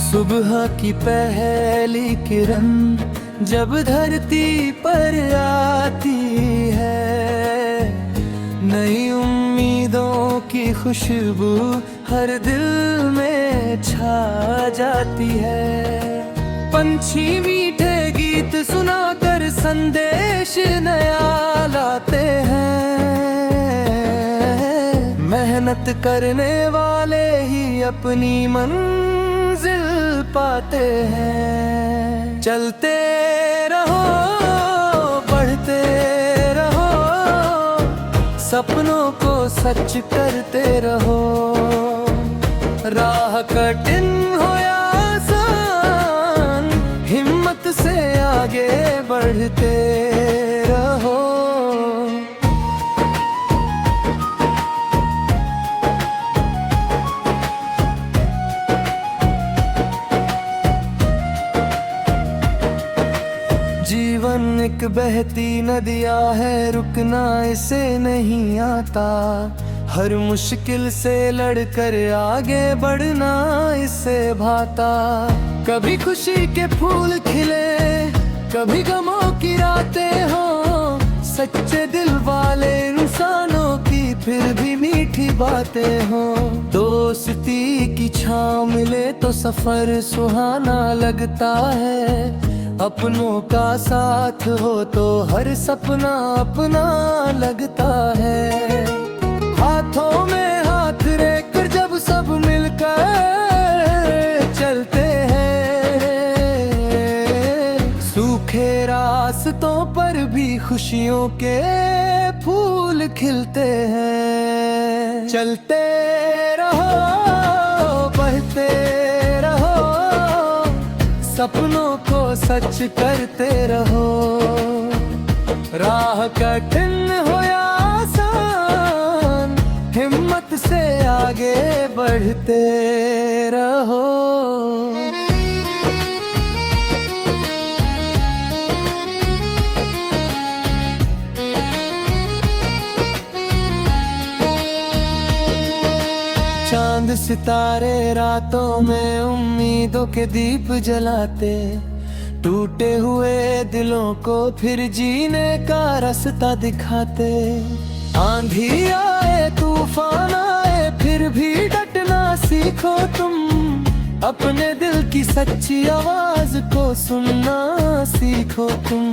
सुबह की पहली किरण जब धरती पर आती है, नई उम्मीदों की खुशबू हर दिल में छा जाती है। पंछी मीठे गीत सुनाकर संदेश नया लाते हैं, मेहनत करने वाले ही अपनी मंजिल पाते हैं। चलते रहो, बढ़ते रहो, सपनों को सच करते रहो। राह कठिन हो या आसान, हिम्मत से आगे बढ़ते रहो। जीवन एक बहती नदिया है, रुकना इसे नहीं आता। हर मुश्किल से लड़कर आगे बढ़ना इसे भाता। कभी खुशी के फूल खिले, कभी गमों की रातें हो, सच्चे दिल वाले इंसानों की फिर भी मीठी बातें हो। दोस्ती की छाँव मिले तो सफर सुहाना लगता है, अपनों का साथ हो तो हर सपना अपना लगता है। हाथों में हाथ रेखकर जब सब मिलकर चलते हैं, सूखे रास्तों पर भी खुशियों के फूल खिलते हैं। चलते रहो, बढ़ते रहो, सपनों को सच करते रहो। राह कठिन हो या आसान, हिम्मत से आगे बढ़ते रहो। चांद सितारे रातों में उम्मीदों के दीप जलाते, टूटे हुए दिलों को फिर जीने का रास्ता दिखाते। आंधी आए तूफान आए फिर भी डटना सीखो तुम, अपने दिल की सच्ची आवाज को सुनना सीखो तुम।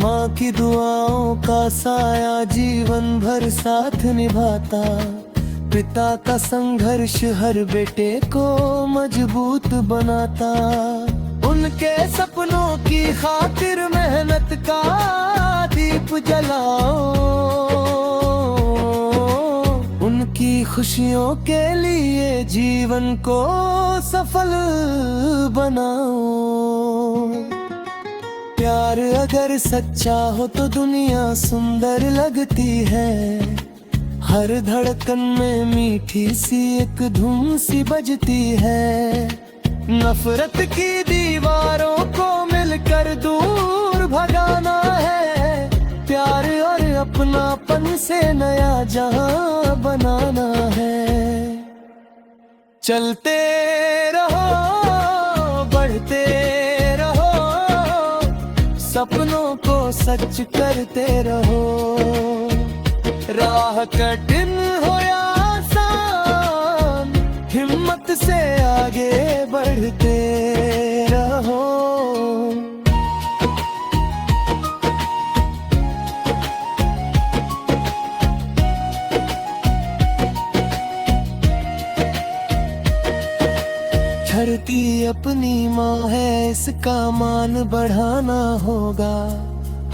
माँ की दुआओं का साया जीवन भर साथ निभाता, पिता का संघर्ष हर बेटे को मजबूत बनाता। उनके सपनों की खातिर मेहनत का दीप जलाओ, उनकी खुशियों के लिए जीवन को सफल बनाओ। प्यार अगर सच्चा हो तो दुनिया सुंदर लगती है, हर धड़कन में मीठी सी एक धुन सी बजती है। नफरत की दीवारों को मिलकर दूर भगाना है, प्यार और अपनापन से नया जहां बनाना है। चलते रहो, बढ़ते रहो, सपनों को सच करते रहो। राह कठिन हो या आसान, हिम्मत से आगे बढ़ते रहो। धरती अपनी माँ है, इसका मान बढ़ाना होगा।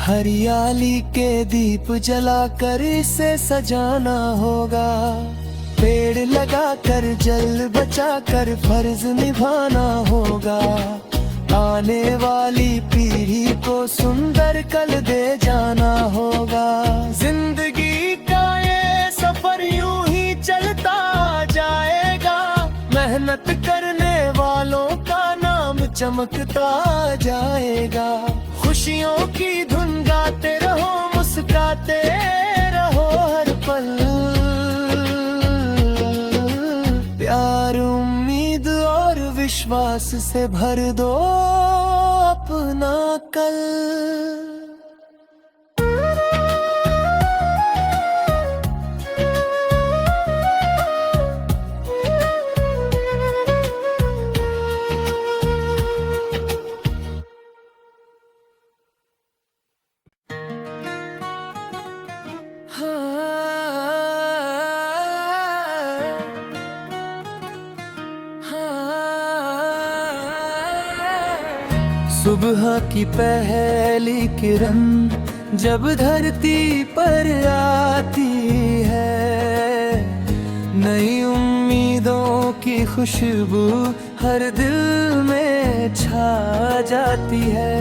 हरियाली के दीप जलाकर इसे सजाना होगा। पेड़ लगाकर जल बचाकर फर्ज निभाना होगा। आने वाली पीढ़ी को सुंदर कल दे जाना होगा। जिंदगी का ये सफर यूं ही चलता जाएगा, मेहनत करने वालों का नाम चमकता जाएगा। खुशियों की धुन गाते रहो, मुस्कुराते रहो हर पल। प्यार, उम्मीद और विश्वास विश्वास से भर दो अपना कल। सुबह की पहली किरण जब धरती पर आती है, नई उम्मीदों की खुशबू हर दिल में छा जाती है।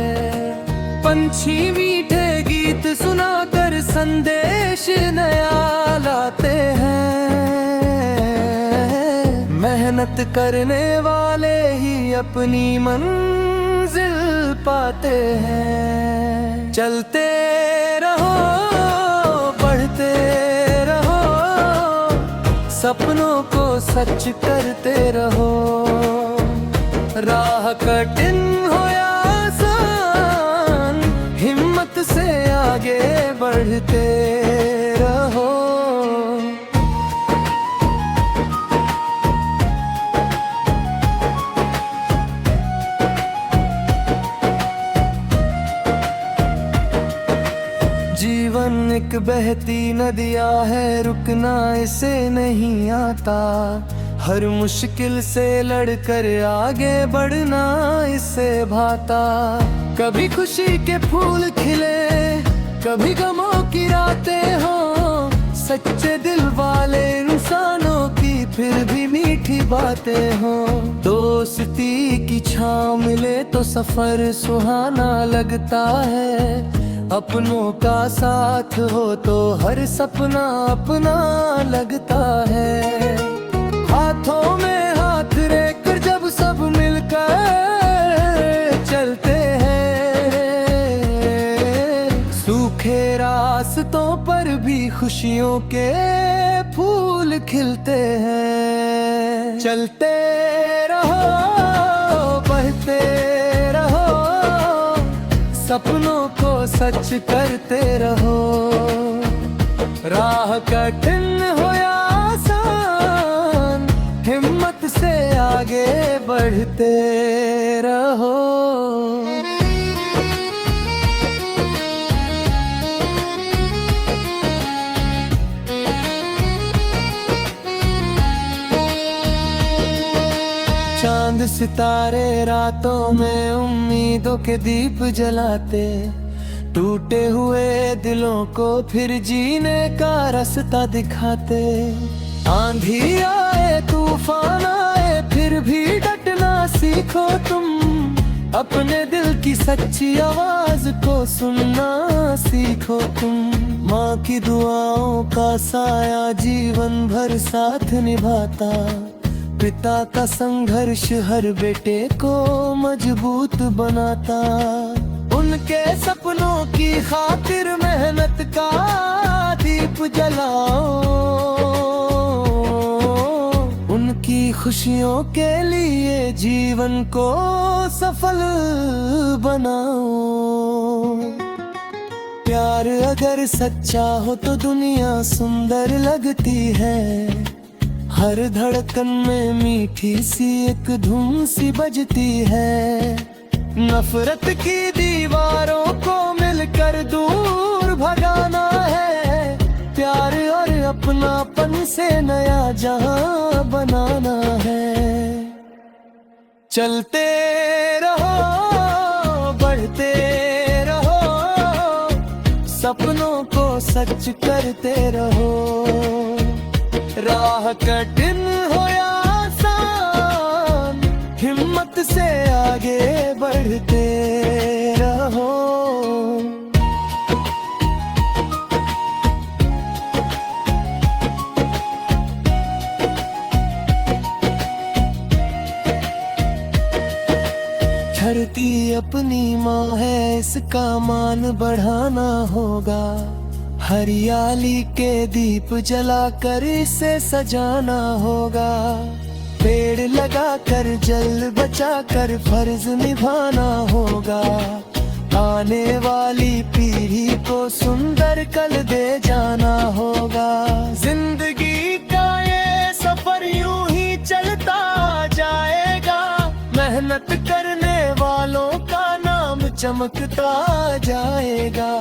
पंछी मीठे गीत सुनाकर संदेश नया लाते हैं, मेहनत करने वाले ही अपनी मंजिल पाते हैं। चलते रहो, बढ़ते रहो, सपनों को सच करते रहो। राह कठिन हो या आसान, हिम्मत से आगे बढ़ते रहो। जीवन एक बहती नदिया है, रुकना इसे नहीं आता। हर मुश्किल से लड़कर आगे बढ़ना इसे भाता। कभी खुशी के फूल खिले, कभी गमों की रातें हो, सच्चे दिल वाले इंसानों की फिर भी मीठी बातें हो। दोस्ती की छाँव मिले तो सफर सुहाना लगता है, अपनों का साथ हो तो हर सपना अपना लगता है। हाथों में हाथ रेकर जब सब मिलकर चलते हैं, सूखे रास्तों पर भी खुशियों के फूल खिलते हैं। चलते रहो, बढ़ते रहो, सपनों को सच करते रहो। राह कठिन हो या आसान, हिम्मत से आगे बढ़ते रहो। चांद सितारे रातों में उम्मीदों के दीप जलाते, टूटे हुए दिलों को फिर जीने का रास्ता दिखाते। आंधी आए तूफान आए फिर भी डटना सीखो तुम, अपने दिल की सच्ची आवाज को सुनना सीखो तुम। माँ की दुआओं का साया जीवन भर साथ निभाता, पिता का संघर्ष हर बेटे को मजबूत बनाता। उनके सपनों की खातिर मेहनत का दीप जलाओ, उनकी खुशियों के लिए जीवन को सफल बनाओ। प्यार अगर सच्चा हो तो दुनिया सुंदर लगती है, हर धड़कन में मीठी सी एक धुन सी बजती है। नफरत की दीवारों को मिलकर दूर भगाना है, प्यार और अपनापन से नया जहां बनाना है। चलते रहो, बढ़ते रहो, सपनों को सच करते रहो। राह कठिन हो या आसान, हिम्मत से आगे बढ़ते रहो। धरती अपनी माँ है, इसका मान बढ़ाना होगा। हरियाली के दीप जलाकर इसे सजाना होगा। पेड़ लगा कर जल बचा कर फर्ज निभाना होगा। आने वाली पीढ़ी को सुंदर कल दे जाना होगा। जिंदगी का ये सफर यूं ही चलता जाएगा, मेहनत करने वालों का नाम चमकता जाएगा।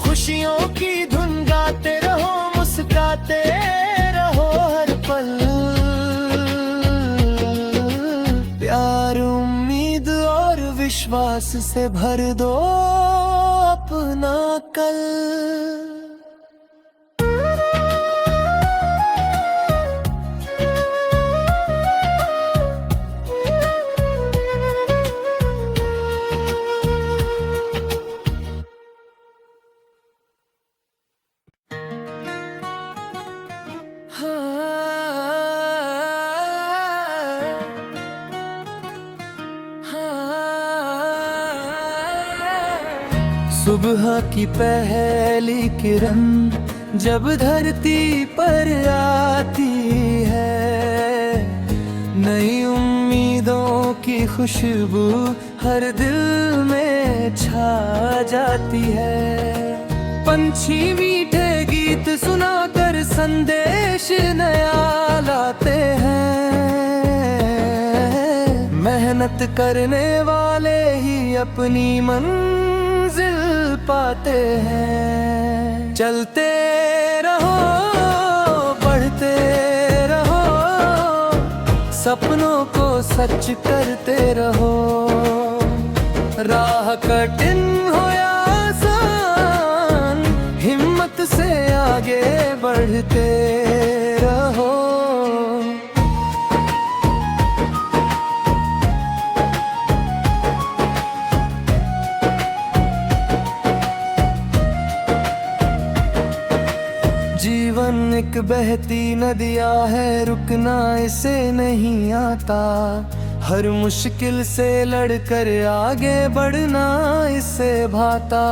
खुशियों की धुन गाते रहो, मुस्कुराते रहो हर पल। प्यार उम्मीद और विश्वास से भर दो अपना कल। सुबह की पहली किरण जब धरती पर आती है, नई उम्मीदों की खुशबू हर दिल में छा जाती है। पंछी मीठे गीत सुनाकर संदेश नया लाते हैं। मेहनत करने वाले ही अपनी मंजिल पाते हैं। चलते रहो, बढ़ते रहो, सपनों को सच करते रहो। राह कठिन हो या आसान, हिम्मत से आगे बढ़ते रहो। जीवन एक बहती नदिया है, रुकना इसे नहीं आता। हर मुश्किल से लड़कर आगे बढ़ना इसे भाता।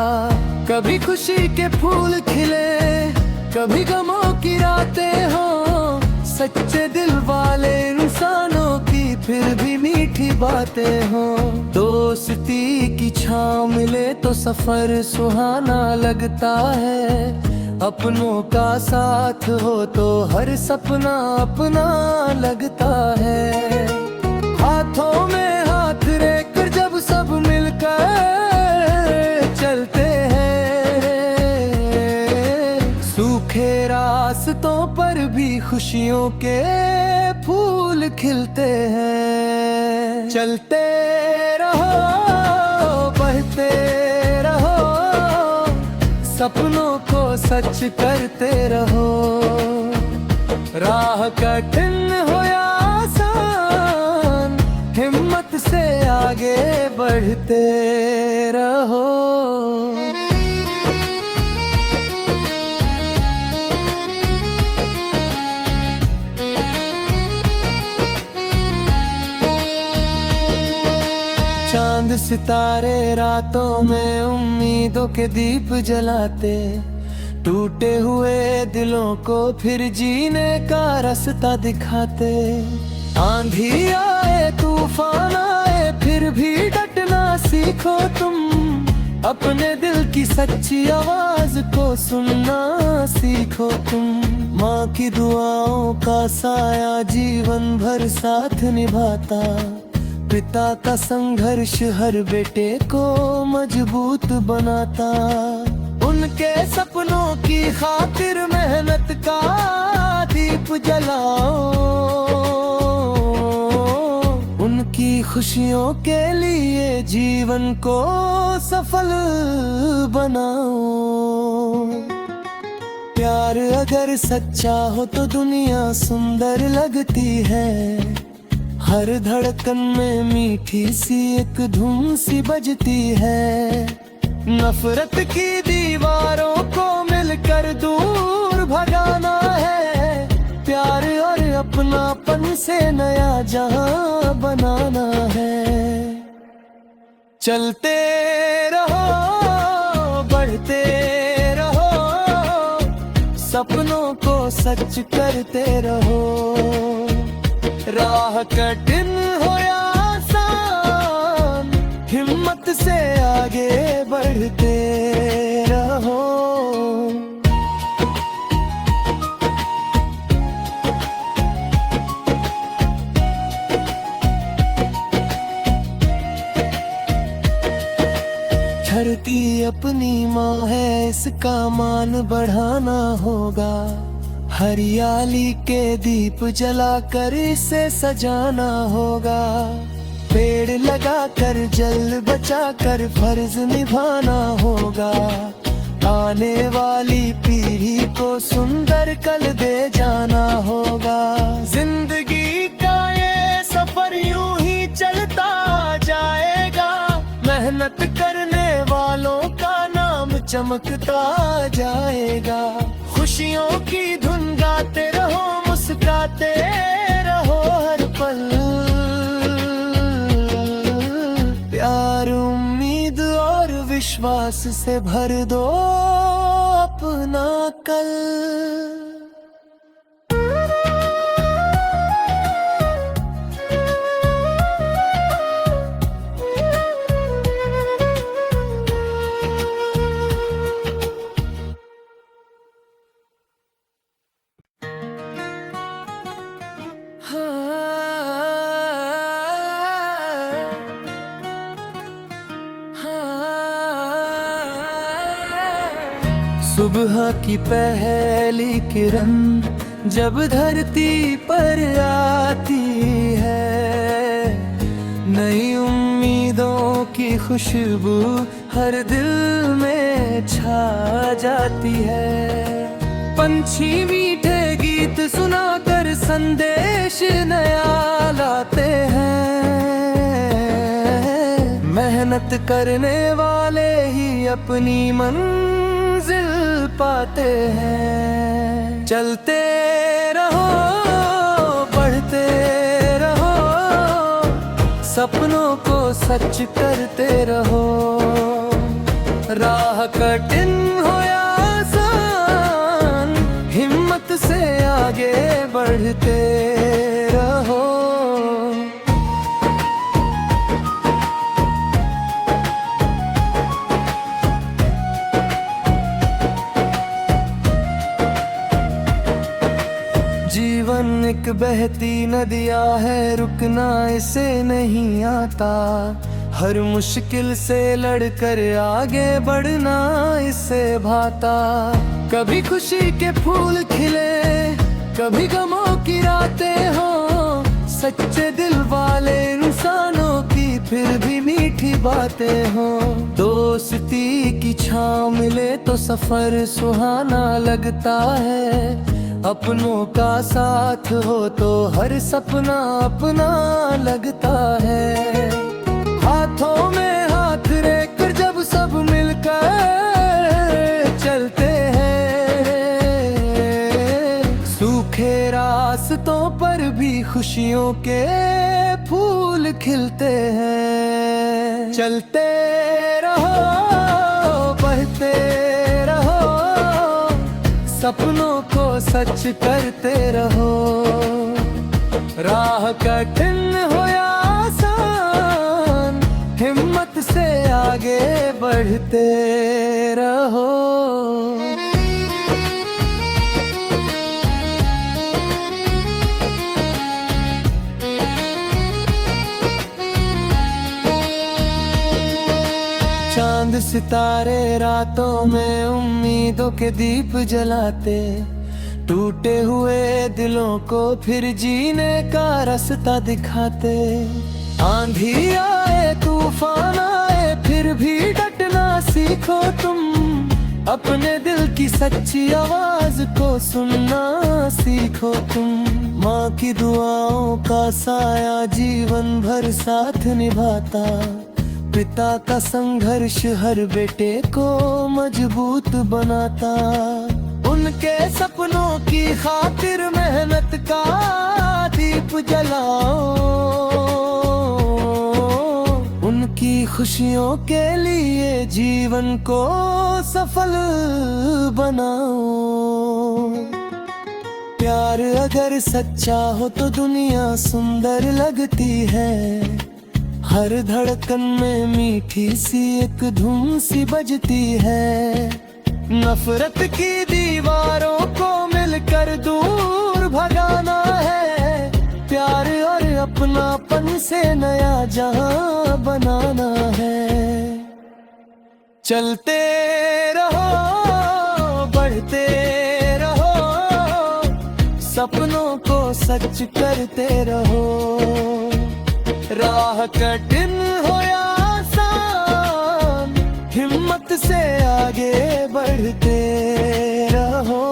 कभी खुशी के फूल खिले, कभी गमों की रातें हो। सच्चे दिल वाले इंसानों की फिर भी मीठी बातें हो। दोस्ती की छाँव मिले तो सफर सुहाना लगता है। अपनों का साथ हो तो हर सपना अपना लगता है। हाथों में हाथ रेखकर जब सब मिलकर चलते हैं, सूखे रास्तों पर भी खुशियों के फूल खिलते हैं। चलते रहो, बढ़ते रहो, सपनों को सच करते रहो। राह कठिन हो या आसान, हिम्मत से आगे बढ़ते रहो। चांद सितारे रातों में उम्मीदों के दीप जलाते। टूटे हुए दिलों को फिर जीने का रास्ता दिखाते। आंधी आए तूफान आए फिर भी डटना सीखो तुम। अपने दिल की सच्ची आवाज को सुनना सीखो तुम। माँ की दुआओं का साया जीवन भर साथ निभाता। पिता का संघर्ष हर बेटे को मजबूत बनाता। उनके सपनों की खातिर मेहनत का दीप जलाओ। उनकी खुशियों के लिए जीवन को सफल बनाओ। प्यार अगर सच्चा हो तो दुनिया सुंदर लगती है। हर धड़कन में मीठी सी एक धुन सी बजती है। नफरत की दीवारों को मिलकर दूर भगाना है। प्यार और अपनापन से नया जहां बनाना है। चलते रहो, बढ़ते रहो, सपनों को सच करते रहो। राह कठिन हो या आसान, हिम्मत से आगे बढ़ते रहो। धरती अपनी माँ है, इसका मान बढ़ाना होगा। हरियाली के दीप जलाकर इसे सजाना होगा। पेड़ लगाकर जल बचाकर फर्ज निभाना होगा। आने वाली पीढ़ी को सुंदर कल दे जाना होगा। जिंदगी का ये सफर यूं ही चलता जाएगा। मेहनत करने वालों का नाम चमकता जाएगा। खुशियों की धुन गाते रहो, मुस्कुराते रहो हर पल। प्यार, उम्मीद और विश्वास से भर दो अपना कल। सुबह की पहली किरण जब धरती पर आती है, नई उम्मीदों की खुशबू हर दिल में छा जाती है। पंछी मीठे गीत सुनाकर संदेश नया लाते हैं। मेहनत करने वाले ही अपनी मंजिल पाते हैं। चलते रहो, बढ़ते रहो, सपनों को सच करते रहो। राह कठिन हो या आसान, हिम्मत से आगे बढ़ते रहो। जीवन एक बहती नदियाँ है, रुकना इसे नहीं आता। हर मुश्किल से लड़कर आगे बढ़ना इसे भाता। कभी खुशी के फूल खिले, कभी गमों की रातें हो। सच्चे दिल वाले इंसानों की फिर भी मीठी बातें हो। दोस्ती की छाँव मिले तो सफर सुहाना लगता है। अपनों का साथ हो तो हर सपना अपना लगता है। हाथों में हाथ रेखकर जब सब मिलकर चलते हैं, सूखे रास्तों पर भी खुशियों के फूल खिलते हैं। चलते रहो, बढ़ते रहो, सपनों को सच करते रहो। राह कठिन हो या आसान, हिम्मत से आगे बढ़ते रहो। चांद सितारे रातों में उम्मीदों के दीप जलाते। टूटे हुए दिलों को फिर जीने का रास्ता दिखाते। आंधी आए तूफान आए फिर भी डटना सीखो तुम। अपने दिल की सच्ची आवाज को सुनना सीखो तुम। माँ की दुआओं का साया जीवन भर साथ निभाता। पिता का संघर्ष हर बेटे को मजबूत बनाता। उनके सपनों की खातिर मेहनत का दीप जलाओ। उनकी खुशियों के लिए जीवन को सफल बनाओ। प्यार अगर सच्चा हो तो दुनिया सुंदर लगती है। हर धड़कन में मीठी सी एक धुन सी बजती है। नफरत की दीवारों को मिलकर दूर भगाना है। प्यार और अपनापन से नया जहां बनाना है। चलते रहो, बढ़ते रहो, सपनों को सच करते रहो। राह कठिन हो या आसान, हिम्मत से आगे बढ़ते रहो।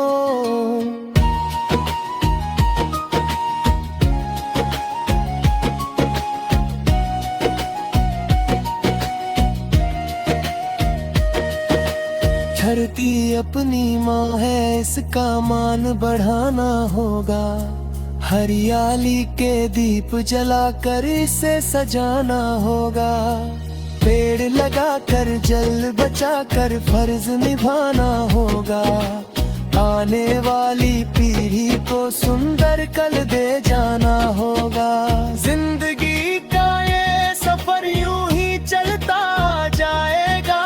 धरती अपनी माँ है, इसका मान बढ़ाना होगा। हरियाली के दीप जलाकर इसे सजाना होगा। पेड़ लगाकर जल बचाकर फर्ज निभाना होगा। आने वाली पीढ़ी को सुंदर कल दे जाना होगा। जिंदगी का ये सफर यूं ही चलता जाएगा।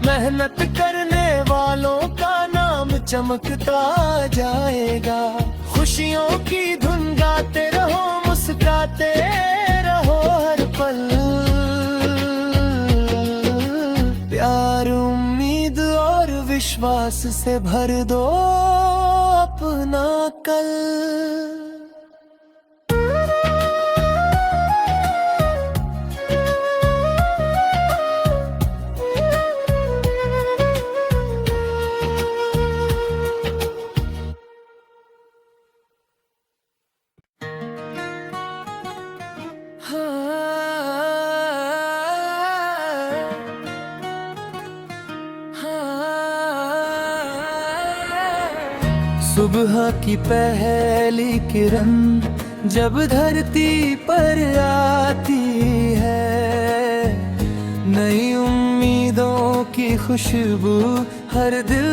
मेहनत करने वालों का नाम चमकता जाएगा। खुशियों की धुन गाते रहो, मुस्कुराते रहो हर पल। प्यार, उम्मीद और विश्वास से भर दो अपना कल। सुबह की पहली किरण जब धरती पर आती है। नई उम्मीदों की खुशबू हर दिल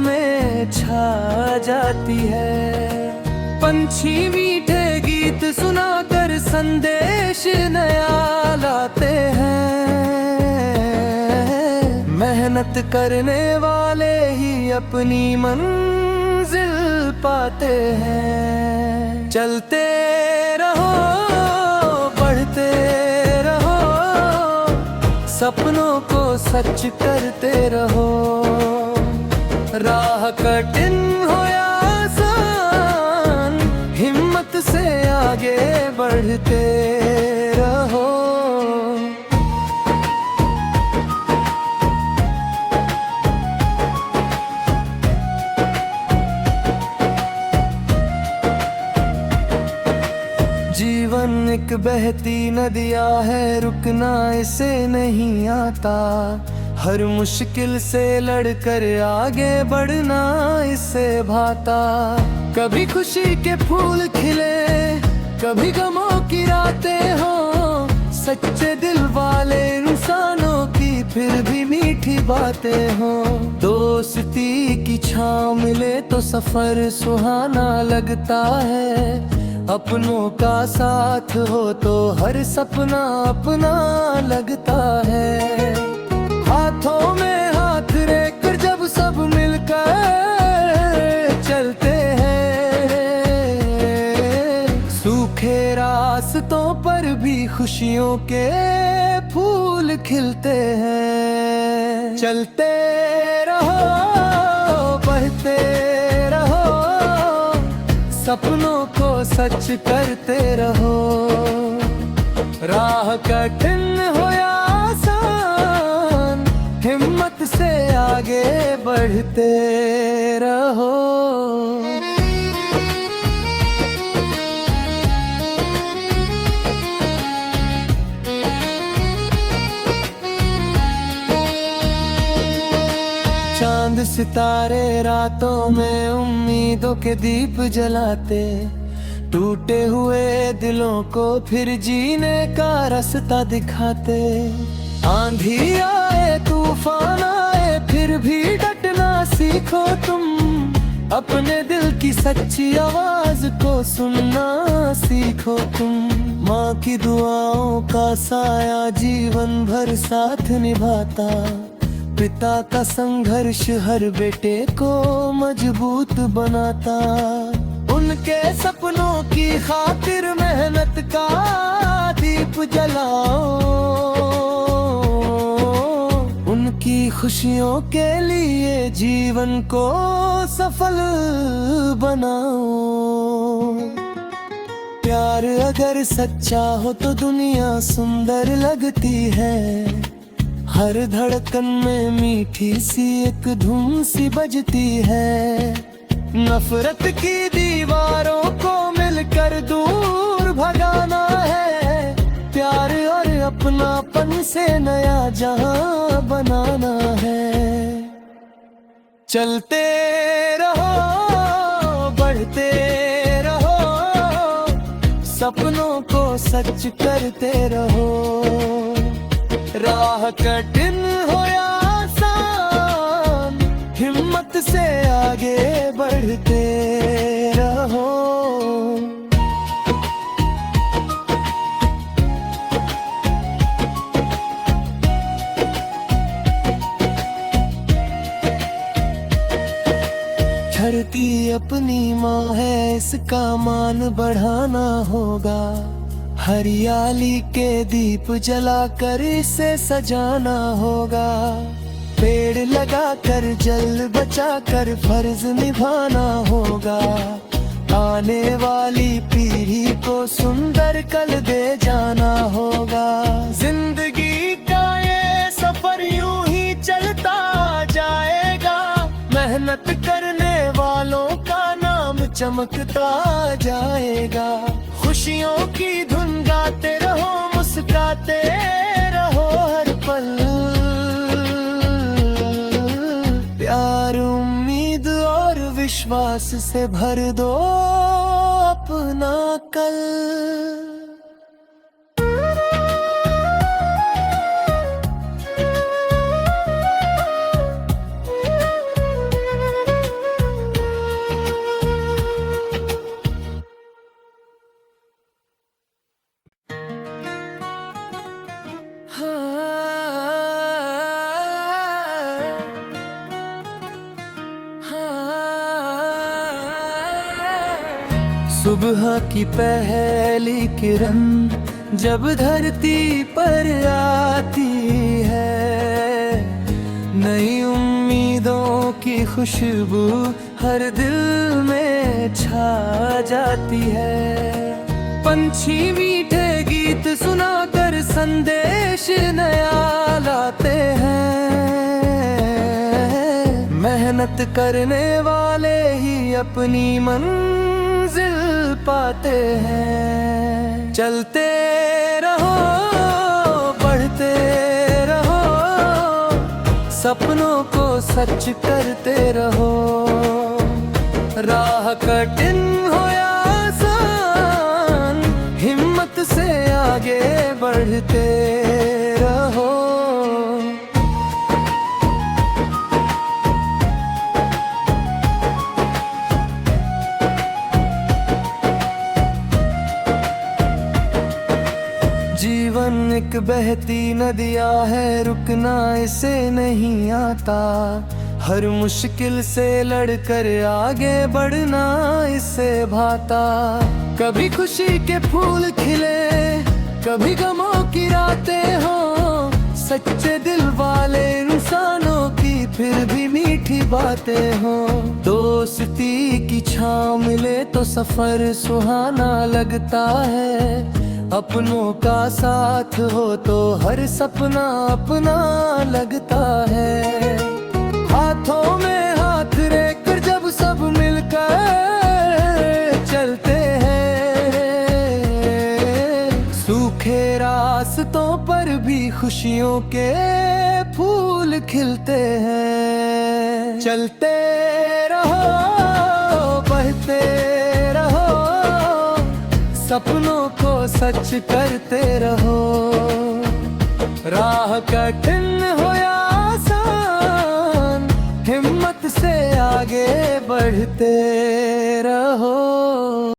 में छा जाती है। पंछी मीठे गीत सुनाकर संदेश नया लाते हैं। मेहनत करने वाले ही अपनी मंजिल पाते हैं। चलते रहो, बढ़ते रहो, सपनों को सच करते रहो। राह कठिन हो या आसान, हिम्मत से आगे बढ़ते रहो। जीवन एक बहती नदिया है, रुकना इसे नहीं आता। हर मुश्किल से लड़कर आगे बढ़ना इसे भाता। कभी खुशी के फूल खिले, कभी गमों की रातें हो। सच्चे दिल वाले इंसानों की फिर भी मीठी बातें हो। दोस्ती की छाँव मिले तो सफर सुहाना लगता है। अपनों का साथ हो तो हर सपना अपना लगता है। हाथों में हाथ लेकर जब सब मिलकर चलते हैं, सूखे रास्तों पर भी खुशियों के फूल खिलते हैं। चलते रहो, बढ़ते रहो, सपनों को सच करते रहो। राह कठिन हो या आसान, हिम्मत से आगे बढ़ते रहो। चांद सितारे रातों में उम्मीदों के दीप जलाते। टूटे हुए दिलों को फिर जीने का रास्ता दिखाते। आंधी आए तूफान आए फिर भी डटना सीखो तुम। अपने दिल की सच्ची आवाज को सुनना सीखो तुम। माँ की दुआओं का साया जीवन भर साथ निभाता, पिता का संघर्ष हर बेटे को मजबूत बनाता। उनके सपनों की खातिर मेहनत का दीप जलाओ, उनकी खुशियों के लिए जीवन को सफल बनाओ। प्यार अगर सच्चा हो तो दुनिया सुंदर लगती है, हर धड़कन में मीठी सी एक धुन सी बजती है। नफरत की दीवारों को मिलकर दूर भगाना है, प्यार और अपनापन से नया जहां बनाना है। चलते रहो, बढ़ते रहो, सपनों को सच करते रहो। राह कठिन हो या आसान, हिम्मत से आगे बढ़ते रहो। धरती अपनी माँ है, इसका मान बढ़ाना होगा। हरियाली के दीप जलाकर इसे सजाना होगा। पेड़ लगाकर जल बचाकर फर्ज निभाना होगा। आने वाली पीढ़ी को सुंदर कल दे जाना होगा। जिंदगी का ये सफर यूं ही चलता जाएगा, मेहनत करने वालों का नाम चमकता जाएगा। खुशियों की धुन गाते रहो, मुस्कुराते रहो हर पल। प्यार, उम्मीद और विश्वास से भर दो अपना कल। सुबह की पहली किरण जब धरती पर आती है, नई उम्मीदों की खुशबू हर दिल में छा जाती है। पंछी मीठे गीत सुनाकर संदेश नया लाते हैं। मेहनत करने वाले ही अपनी मंजिल पाते हैं। चलते रहो, बढ़ते रहो, सपनों को सच करते रहो। राह कठिन हो या आसान, हिम्मत से आगे बढ़ते रहो। जीवन एक बहती नदिया है, रुकना इसे नहीं आता। हर मुश्किल से लड़कर आगे बढ़ना इसे भाता। कभी खुशी के फूल खिले, कभी गमों की रातें हो। सच्चे दिल वाले इंसानों की फिर भी मीठी बातें हो। दोस्ती की छाँव मिले तो सफर सुहाना लगता है। अपनों का साथ हो तो हर सपना अपना लगता है। हाथों में हाथ रेखकर जब सब मिलकर चलते हैं, सूखे रास्तों पर भी खुशियों के फूल खिलते हैं। चलते रहो, बढ़ते रहो, सपनों को सच करते रहो। राह कठिन हो या आसान, हिम्मत से आगे बढ़ते।